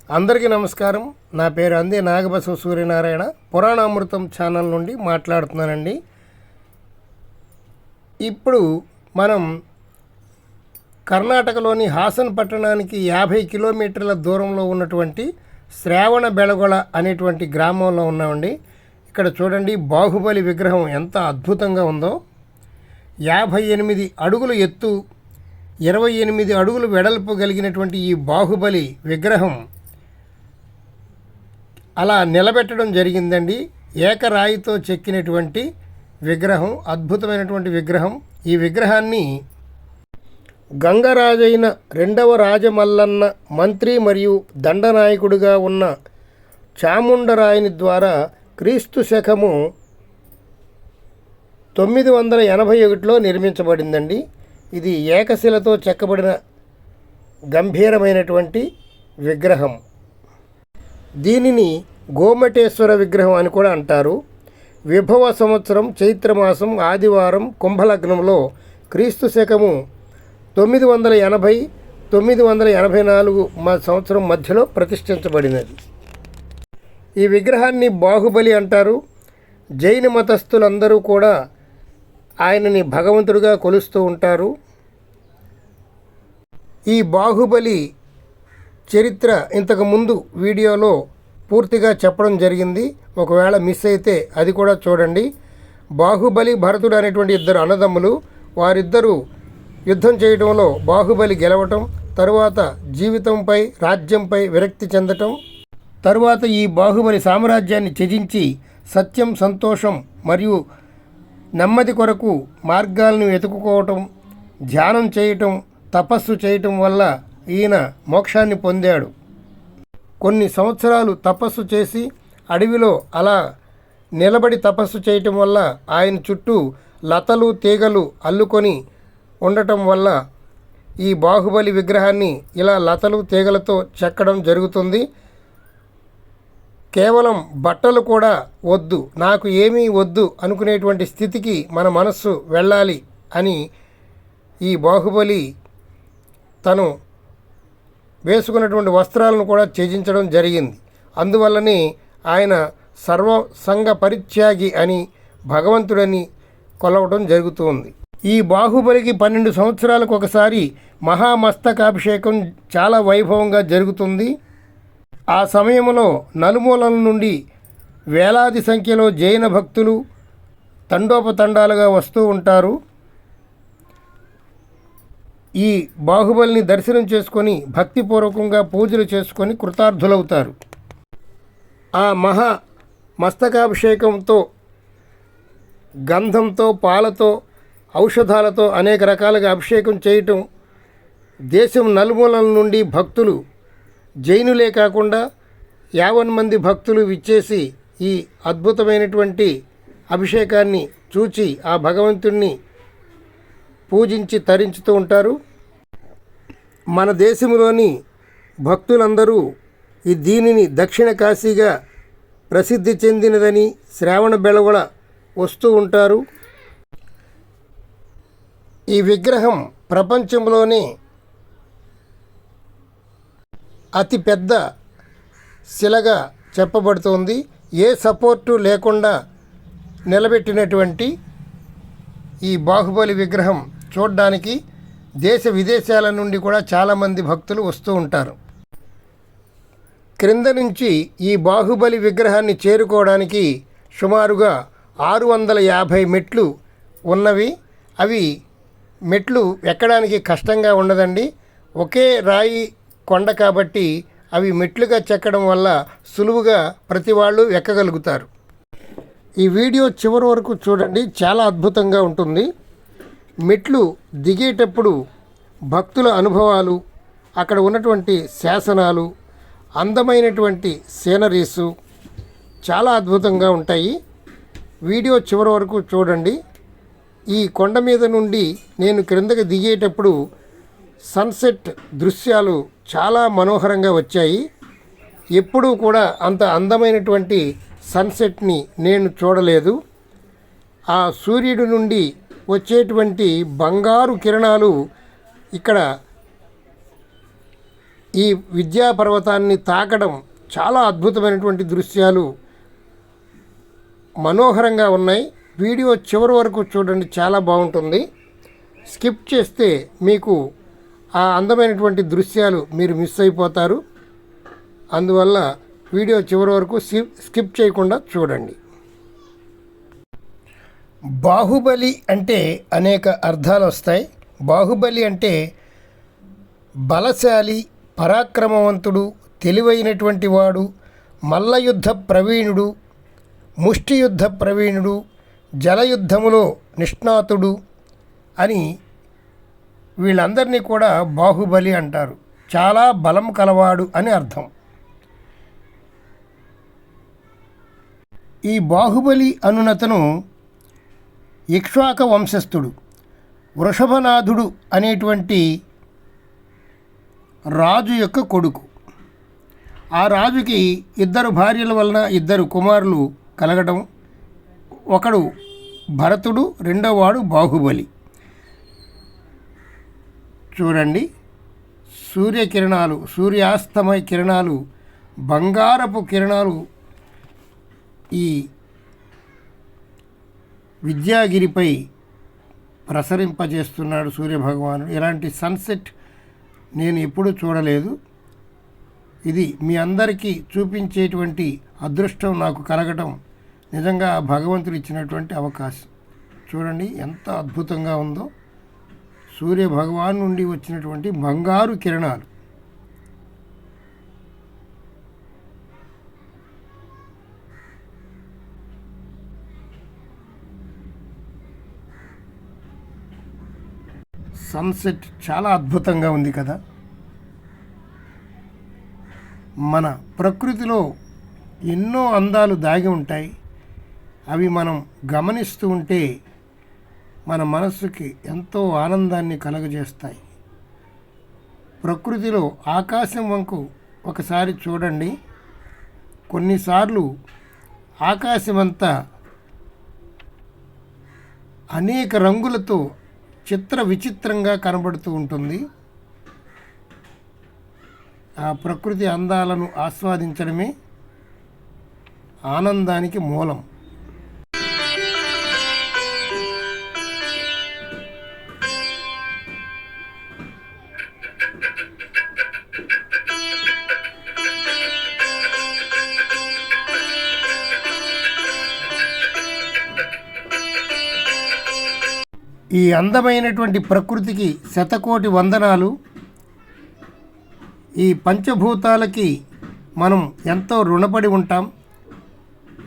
అందరికీ నమస్కారం. నా పేరు అందే నాగబసవ సూర్యనారాయణ. పురాణామృతం ఛానల్ నుండి మాట్లాడుతున్నానండి. ఇప్పుడు మనం కర్ణాటకలోని హాసన్ పట్టణానికి 50 కిలోమీటర్ల దూరంలో ఉన్నటువంటి శ్రావణ బెళగొళ అనేటువంటి గ్రామంలో ఉన్నామండి. ఇక్కడ చూడండి, బాహుబలి విగ్రహం ఎంత అద్భుతంగా ఉందో. 58 అడుగులు ఎత్తు, 28 అడుగులు వెడల్పు కలిగినటువంటి ఈ బాహుబలి విగ్రహం అలా నిలబెట్టడం జరిగిందండి. ఏకరాయితో చెక్కినటువంటి విగ్రహం, అద్భుతమైనటువంటి విగ్రహం. ఈ విగ్రహాన్ని గంగరాజైన రెండవ రాజమల్లన్న మంత్రి మరియు దండనాయకుడిగా ఉన్న చాముండరాయని ద్వారా క్రీస్తు శకము 981లో నిర్మించబడిందండి. ఇది ఏకశిలతో చెక్కబడిన గంభీరమైనటువంటి విగ్రహం. దీనిని గోమటేశ్వర విగ్రహం అని కూడా అంటారు. విభవ సంవత్సరం చైత్రమాసం ఆదివారం కుంభలగ్నంలో క్రీస్తు శకము 980-984 సంవత్సరం మధ్యలో ప్రతిష్ఠించబడినది. ఈ విగ్రహాన్ని బాహుబలి అంటారు. జైన మతస్థులందరూ కూడా ఆయనని భగవంతుడిగా కొలుస్తూ ఉంటారు. ఈ బాహుబలి చరిత్ర ఇంతకు ముందు వీడియోలో పూర్తిగా చెప్పడం జరిగింది. ఒకవేళ మిస్ అయితే అది కూడా చూడండి. బాహుబలి, భరతుడు అనేటువంటి ఇద్దరు అన్నదమ్ములు. వారిద్దరూ యుద్ధం చేయడంలో బాహుబలి గెలవటం, తరువాత జీవితంపై, రాజ్యంపై విరక్తి చెందటం, తరువాత ఈ బాహుబలి సామ్రాజ్యాన్ని త్యజించి సత్యం, సంతోషం మరియు నెమ్మది కొరకు మార్గాలను వెతుక్కోవటం, ధ్యానం చేయటం, తపస్సు చేయటం వల్ల ఈయన మోక్షాన్ని పొందాడు. కొన్ని సంవత్సరాలు తపస్సు చేసి అడవిలో అలా నిలబడి తపస్సు చేయటం వల్ల ఆయన చుట్టూ లతలు, తీగలు అల్లుకొని ఉండటం వల్ల ఈ బాహుబలి విగ్రహాన్ని ఇలా లతలు, తీగలతో చెక్కడం జరుగుతుంది. కేవలం బట్టలు కూడా వద్దు, నాకు ఏమీ వద్దు అనుకునేటువంటి స్థితికి మన మనస్సు వెళ్ళాలి అని ఈ బాహుబలి తను వేసుకున్నటువంటి వస్త్రాలను కూడా త్యజించడం జరిగింది. అందువల్లనే ఆయన సర్వసంగ పరిత్యాగి అని, భగవంతుడని కొలవడం జరుగుతుంది. ఈ బాహుబలికి 12 సంవత్సరాలకు ఒకసారి మహామస్తకాభిషేకం చాలా వైభవంగా జరుగుతుంది. ఆ సమయంలో నలుమూలల నుండి వేలాది సంఖ్యలో జైన భక్తులు తండోపతండాలుగా వస్తూ ఉంటారు. ఈ బాహుబలిని దర్శనం చేసుకొని భక్తిపూర్వకంగా పూజలు చేసుకొని కృతార్థులవుతారు. ఆ మస్తకాభిషేకంతో గంధంతో, పాలతో, ఔషధాలతో అనేక రకాలుగా అభిషేకం చేయటం, దేశం నలుమూలల నుండి భక్తులు, జైనులే కాకుండా 50 మంది భక్తులు విచ్చేసి ఈ అద్భుతమైనటువంటి అభిషేకాన్ని చూచి ఆ భగవంతుణ్ణి పూజించి తరించుతూ ఉంటారు. మన దేశంలోని భక్తులందరూ ఈ దీనిని దక్షిణ కాశీగా ప్రసిద్ధి చెందినదని శ్రావణ బెళగొళ వస్తూ ఉంటారు. ఈ విగ్రహం ప్రపంచంలోనే అతి పెద్ద శిలగా చెప్పబడుతోంది. ఏ సపోర్టు లేకుండా నిలబెట్టినటువంటి ఈ బాహుబలి విగ్రహం చూడడానికి దేశ విదేశాల నుండి కూడా చాలామంది భక్తులు వస్తూ ఉంటారు. క్రింద నుంచి ఈ బాహుబలి విగ్రహాన్ని చేరుకోవడానికి సుమారుగా 650 మెట్లు ఉన్నవి. అవి మెట్లు ఎక్కడానికి కష్టంగా ఉండదండి. ఒకే రాయి కొండ కాబట్టి అవి మెట్లుగా చెక్కడం వల్ల సులువుగా ప్రతి వాళ్ళు ఎక్కగలుగుతారు. ఈ వీడియో చివరి వరకు చూడండి, చాలా అద్భుతంగా ఉంటుంది. మెట్లు దిగేటప్పుడు భక్తుల అనుభవాలు, అక్కడ ఉన్నటువంటి శాసనాలు, అందమైనటువంటి సీనరీసు చాలా అద్భుతంగా ఉంటాయి. వీడియో చివరి వరకు చూడండి. ఈ కొండ మీద నుండి నేను క్రిందకి దిగేటప్పుడు సన్సెట్ దృశ్యాలు చాలా మనోహరంగా వచ్చాయి. ఎప్పుడూ కూడా అంత అందమైనటువంటి సన్సెట్ని నేను చూడలేదు. ఆ సూర్యుడి నుండి వచ్చేటువంటి బంగారు కిరణాలు ఇక్కడ ఈ విద్యాపర్వతాన్ని తాకడం చాలా అద్భుతమైనటువంటి దృశ్యాలు మనోహరంగా ఉన్నాయి. వీడియో చివరి వరకు చూడండి, చాలా బాగుంటుంది. స్కిప్ చేస్తే మీకు ఆ అందమైనటువంటి దృశ్యాలు మీరు మిస్ అయిపోతారు. అందువల్ల వీడియో చివరి వరకు స్కిప్ చేయకుండా చూడండి. బాహుబలి అంటే అనేక అర్థాలు వస్తాయి. బాహుబలి అంటే బలశాలి, పరాక్రమవంతుడు, తెలివైనటువంటి వాడు, మల్లయుద్ధ ప్రవీణుడు, ముష్టియుద్ధ ప్రవీణుడు, జలయుద్ధములో నిష్ణాతుడు అని వీళ్ళందరినీ కూడా బాహుబలి అంటారు. చాలా బలం కలవాడు అని అర్థం. ఈ బాహుబలి అనునతను ఇక్ష్వాక వంశస్థుడు. వృషభనాథుడు అనేటువంటి రాజు యొక్క కొడుకు. ఆ రాజుకి 2 భార్యల వలన 2 కుమారులు కలగడం. ఒకడు భరతుడు, రెండోవాడు బాహుబలి. చూడండి, సూర్యకిరణాలు, సూర్యాస్తమయ కిరణాలు, బంగారపు కిరణాలు ఈ విద్యాగిరిపై ప్రసరింపజేస్తున్నాడు సూర్యభగవానుడు. ఇలాంటి సన్సెట్ నేను ఎప్పుడూ చూడలేదు. ఇది మీ అందరికీ చూపించేటువంటి అదృష్టం నాకు కలగటం నిజంగా భగవంతుడు ఇచ్చినటువంటి అవకాశం. చూడండి ఎంత అద్భుతంగా ఉందో. సూర్య భగవాన్ నుండి వచ్చినటువంటి బంగారు కిరణాలు. సన్సెట్ చాలా అద్భుతంగా ఉంది కదా. మన ప్రకృతిలో ఎన్నో అందాలు దాగి ఉంటాయి. అవి మనం గమనిస్తూ ఉంటే మన మనస్సుకి ఎంతో ఆనందాన్ని కలుగజేస్తాయి. ప్రకృతిలో ఆకాశం వంకు ఒకసారి చూడండి. కొన్నిసార్లు ఆకాశమంతా అనేక రంగులతో చిత్ర విచిత్రంగా కనబడుతూ ఉంటుంది. ఆ ప్రకృతి అందాలను ఆస్వాదించడమే ఆనందానికి మూలం. ఈ అందమైనటువంటి ప్రకృతికి శతకోటి వందనాలు. ఈ పంచభూతాలకి మనం ఎంతో రుణపడి ఉంటాం.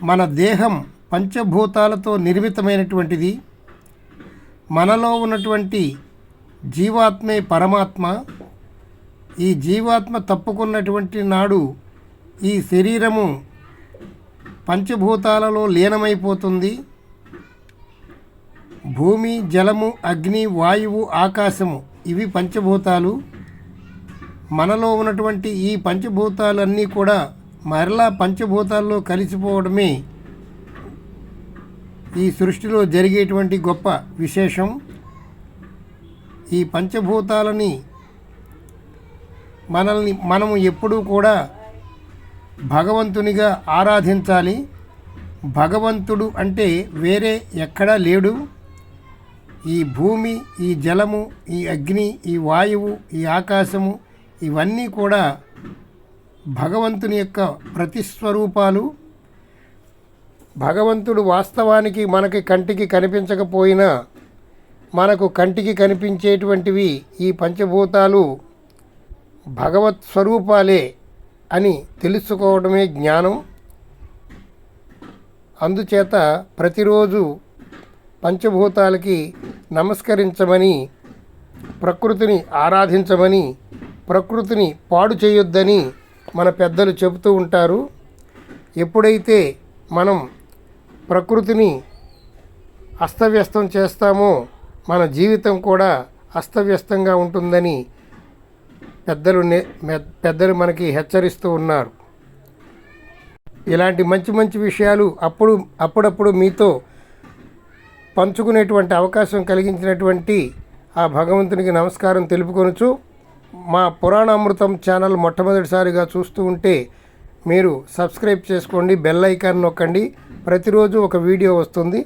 మన దేహం పంచభూతాలతో నిర్మితమైనటువంటిది. మనలో ఉన్నటువంటి జీవాత్మే పరమాత్మ. ఈ జీవాత్మ తప్పుకున్నటువంటి నాడు ఈ శరీరము పంచభూతాలలో లీనమైపోతుంది. భూమి, జలము, అగ్ని, వాయువు, ఆకాశము ఇవి పంచభూతాలు. మనలో ఉన్నటువంటి ఈ పంచభూతాలన్నీ కూడా మరలా పంచభూతాల్లో కలిసిపోవడమే ఈ సృష్టిలో జరిగేటువంటి గొప్ప విశేషం. ఈ పంచభూతాలని మనము ఎప్పుడూ కూడా భగవంతునిగా ఆరాధించాలి. భగవంతుడు అంటే వేరే ఎక్కడా లేడు. ఈ భూమి, ఈ జలము, ఈ అగ్ని, ఈ వాయువు, ఈ ఆకాశము ఇవన్నీ కూడా భగవంతుని యొక్క ప్రతిస్వరూపాలు. భగవంతుడు వాస్తవానికి మనకి కంటికి కనిపించకపోయినా మనకు కంటికి కనిపించేటువంటివి ఈ పంచభూతాలు భగవత్ స్వరూపాలే అని తెలుసుకోవడమే జ్ఞానం. అందుచేత ప్రతిరోజు పంచభూతాలకి నమస్కరించమని, ప్రకృతిని ఆరాధించమని, ప్రకృతిని పాడు చేయొద్దని మన పెద్దలు చెబుతూ ఉంటారు. ఎప్పుడైతే మనం ప్రకృతిని అస్తవ్యస్తం చేస్తామో మన జీవితం కూడా అస్తవ్యస్తంగా ఉంటుందని పెద్దలు మనకి హెచ్చరిస్తూ ఉన్నారు. ఇలాంటి మంచి మంచి విషయాలు అప్పుడప్పుడు మీతో పంచుకునేటువంటి అవకాశం కలిగించినటువంటి ఆ భగవంతునికి నమస్కారం తెలుపుకొనుచు మా పురాణామృతం ఛానల్ మొట్టమొదటిసారిగా చూస్తూ ఉంటే మీరు సబ్స్క్రైబ్ చేసుకోండి, బెల్ ఐకాన్ నొక్కండి. ప్రతిరోజు ఒక వీడియో వస్తుంది.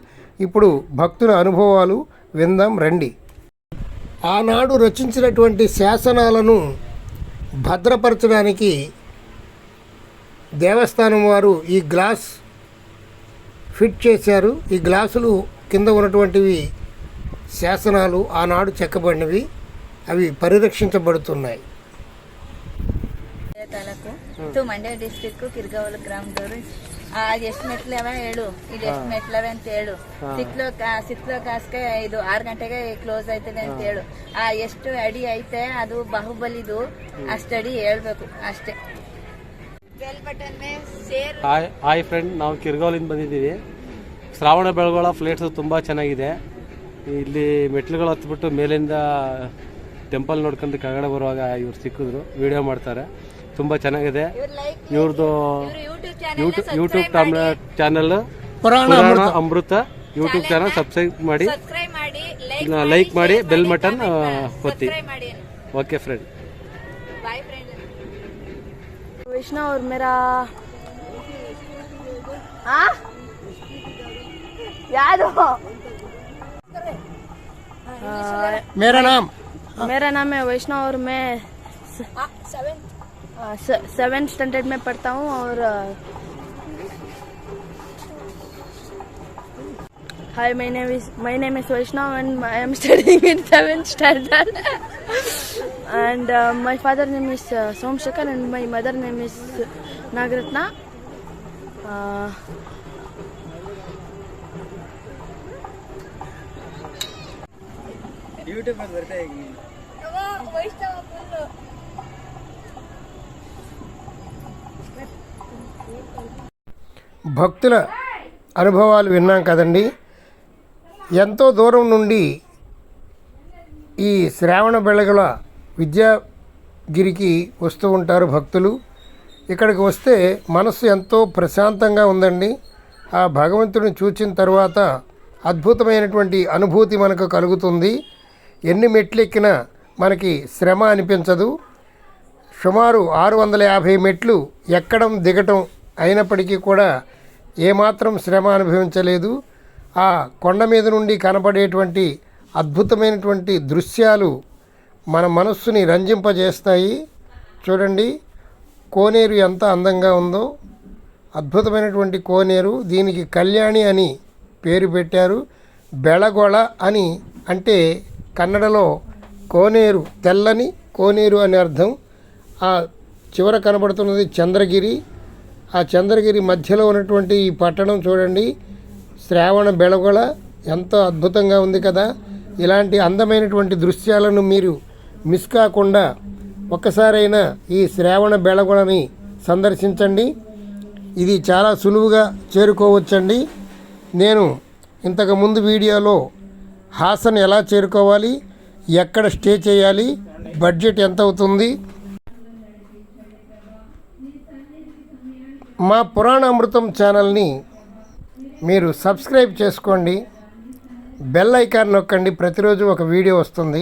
ఇప్పుడు భక్తుల అనుభవాలు విందాం రండి. ఆనాడు రచించినటువంటి శాసనాలను భద్రపరచడానికి దేవస్థానం వారు ఈ గ్లాస్ ఫిట్ చేశారు. ఈ గ్లాసులు కింద ఉన్నటువంటివి శాసనాలు ఆనాడు చెక్కబడినవి, అవి పరిరక్షించబడుతున్నాయి. तो ಮಂಡ್ಯ ಡಿಸ್ಟ್ರಿಕ್ಟ್ ಕಿರ್ಗಾವಲ ಗ್ರಾಮದವರು ಎಷ್ಟು ಮೆಟ್ಲವ ಹೇಳು, ಇದು ಎಷ್ಟು ಮೆಟ್ಲವೆ ಅಂತ ಹೇಳು. ಸಿಕ್ಲೋ ಕಾಸ್ಕೆ ಇದು 6 ಗಂಟೆಗೆ ಕ್ಲೋಸ್ ಆಯ್ತದೆ ಅಂತ ಹೇಳು. ಎಷ್ಟು ಅಡಿ ಐತೆ ಅದು ಬಾಹುಬಲಿದು ಅಷ್ಟು ಅಡಿ ಹೇಳ್ಬೇಕು ಅಷ್ಟೇ. Bell button share. Hi friend, ನಾವು ಕಿರ್ಗಾವಲಿಂದ ಬಂದಿದ್ದೀವಿ. ಶ್ರಾವಣ ಬೆಳಗೊಳ ಪ್ಲೇಟ್ಸ್ ತುಂಬ ಚೆನ್ನಾಗಿದೆ. ಇಲ್ಲಿ ಮೆಟ್ಲುಗಳು ಹತ್ಬಿಟ್ಟು ಮೇಲಿಂದ ಟೆಂಪಲ್ ನೋಡ್ಕೊಂಡು ಕೆಳಗಡೆ ಬರುವಾಗ ಇವ್ರು ಸಿಕ್ಕಿದ್ರು, ವಿಡಿಯೋ ಮಾಡ್ತಾರೆ. ತುಂಬ ಚೆನ್ನಾಗಿದೆ. ಇವ್ರದ್ದು YouTube channel Purana Amrita YouTube channel subscribe ಮಾಡಿ, ಲೈಕ್ ಮಾಡಿ, ಬೆಲ್ ಬಟನ್ ಒತ್ತಿ. Okay friend. वैष्णव और मेरा याद हो, मेरा नाम है वैष्णव और मैं 7th स्टैंडर्ड में पढ़ता हूँ. और हाय, my name is Vaishnav and I am studying in 7th standard. And my father name is Somshakar and my mother name is Nagratna. YouTube पर करते हैं భక్తుల అనుభవాలు విన్నాం కదండి. ఎంతో దూరం నుండి ఈ శ్రావణ బెళగల విద్యాగిరికి వస్తూ ఉంటారు భక్తులు. ఇక్కడికి వస్తే మనసు ఎంతో ప్రశాంతంగా ఉందండి. ఆ భగవంతుడిని చూచిన తర్వాత అద్భుతమైనటువంటి అనుభూతి మనకు కలుగుతుంది. ఎన్ని మెట్లు ఎక్కినా మనకి శ్రమ అనిపించదు. సుమారు 650 మెట్లు ఎక్కడం దిగటం అయినప్పటికీ కూడా ఏమాత్రం శ్రమ అనుభవించలేదు. ఆ కొండ మీద నుండి కనపడేటువంటి అద్భుతమైనటువంటి దృశ్యాలు మన మనస్సుని రంజింపజేస్తాయి. చూడండి, కోనేరు ఎంత అందంగా ఉందో, అద్భుతమైనటువంటి కోనేరు. దీనికి కళ్యాణి అని పేరు పెట్టారు. బెళగొళ అని అంటే కన్నడలో కోనేరు, తెల్లని కోనేరు అని అర్థం. ఆ చివర కనబడుతున్నది చంద్రగిరి. ఆ చంద్రగిరి మధ్యలో ఉన్నటువంటి ఈ పట్టణం చూడండి, శ్రావణ బెళగొళ ఎంతో అద్భుతంగా ఉంది కదా. ఇలాంటి అందమైనటువంటి దృశ్యాలను మీరు మిస్ కాకుండా ఒక్కసారైనా ఈ శ్రావణ బెళగొళని సందర్శించండి. ఇది చాలా సులువుగా చేరుకోవచ్చండి. నేను ఇంతకుముందు వీడియోలో హాసన్ ఎలా చేరుకోవాలి, ఎక్కడ స్టే చేయాలి, బడ్జెట్ ఎంత అవుతుంది, మా పురాణామృతం ఛానల్ని మీరు సబ్స్క్రైబ్ చేసుకోండి, బెల్ ఐకాన్ నొక్కండి. ప్రతిరోజు ఒక వీడియో వస్తుంది.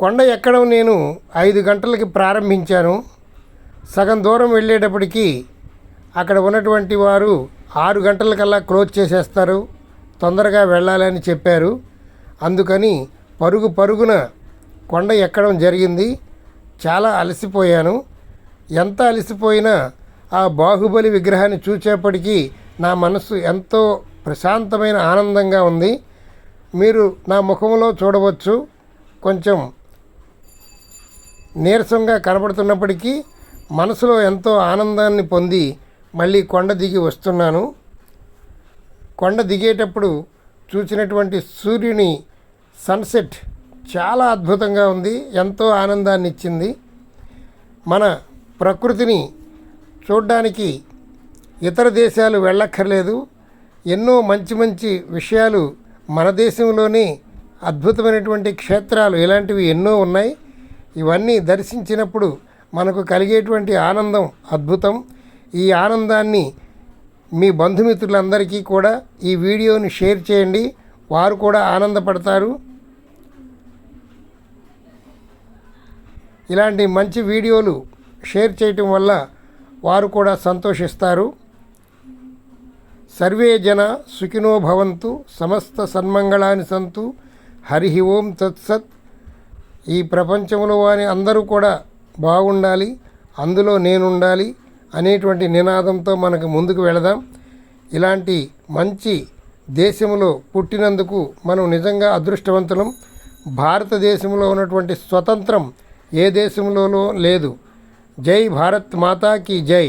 కొండ ఎక్కడం నేను 5 గంటలకి ప్రారంభించాను. సగం దూరం వెళ్ళేటప్పటికి అక్కడ ఉన్నటువంటి వారు 6 గంటలకల్లా క్లోజ్ చేసేస్తారు, తొందరగా వెళ్ళాలని చెప్పారు. అందుకని పరుగున కొండ ఎక్కడం జరిగింది. చాలా అలసిపోయాను. ఎంత అలసిపోయినా ఆ బాహుబలి విగ్రహాన్ని చూసేప్పటికీ నా మనసు ఎంతో ప్రశాంతమైన ఆనందంగా ఉంది. మీరు నా ముఖంలో చూడవచ్చు, కొంచెం నీరసంగా కనబడుతున్నప్పటికీ మనసులో ఎంతో ఆనందాన్ని పొంది మళ్ళీ కొండ దిగి వస్తున్నాను. కొండ దిగేటప్పుడు చూసినటువంటి సూర్యుని సన్సెట్ చాలా అద్భుతంగా ఉంది, ఎంతో ఆనందాన్ని ఇచ్చింది. మన ప్రకృతిని చూడడానికి ఇతర దేశాలు వెళ్ళక్కర్లేదు. ఎన్నో మంచి విషయాలు మన దేశంలోనే అద్భుతమైనటువంటి క్షేత్రాలు ఇలాంటివి ఎన్నో ఉన్నాయి. ఇవన్నీ దర్శించినప్పుడు మనకు కలిగేటువంటి ఆనందం అద్భుతం. ఈ ఆనందాన్ని మీ బంధుమిత్రులందరికీ కూడా ఈ వీడియోని షేర్ చేయండి, వారు కూడా ఆనందపడతారు. ఇలాంటి మంచి వీడియోలు షేర్ చేయటం వల్ల వారు కూడా సంతోషిస్తారు. సర్వే జన సుఖినో భవంతు, సమస్త సన్మంగళాని సంతు, హరి ఓం తత్సత్. ఈ ప్రపంచంలో వారి అందరూ కూడా బాగుండాలి, అందులో నేనుండాలి అనేటువంటి నినాదంతో మనకు ముందుకు వెళదాం. ఇలాంటి మంచి దేశంలో పుట్టినందుకు మనం నిజంగా అదృష్టవంతులం. భారతదేశంలో ఉన్నటువంటి స్వతంత్రం ఏ దేశంలోనూ లేదు. జై భారత్ మాతా కీ జై.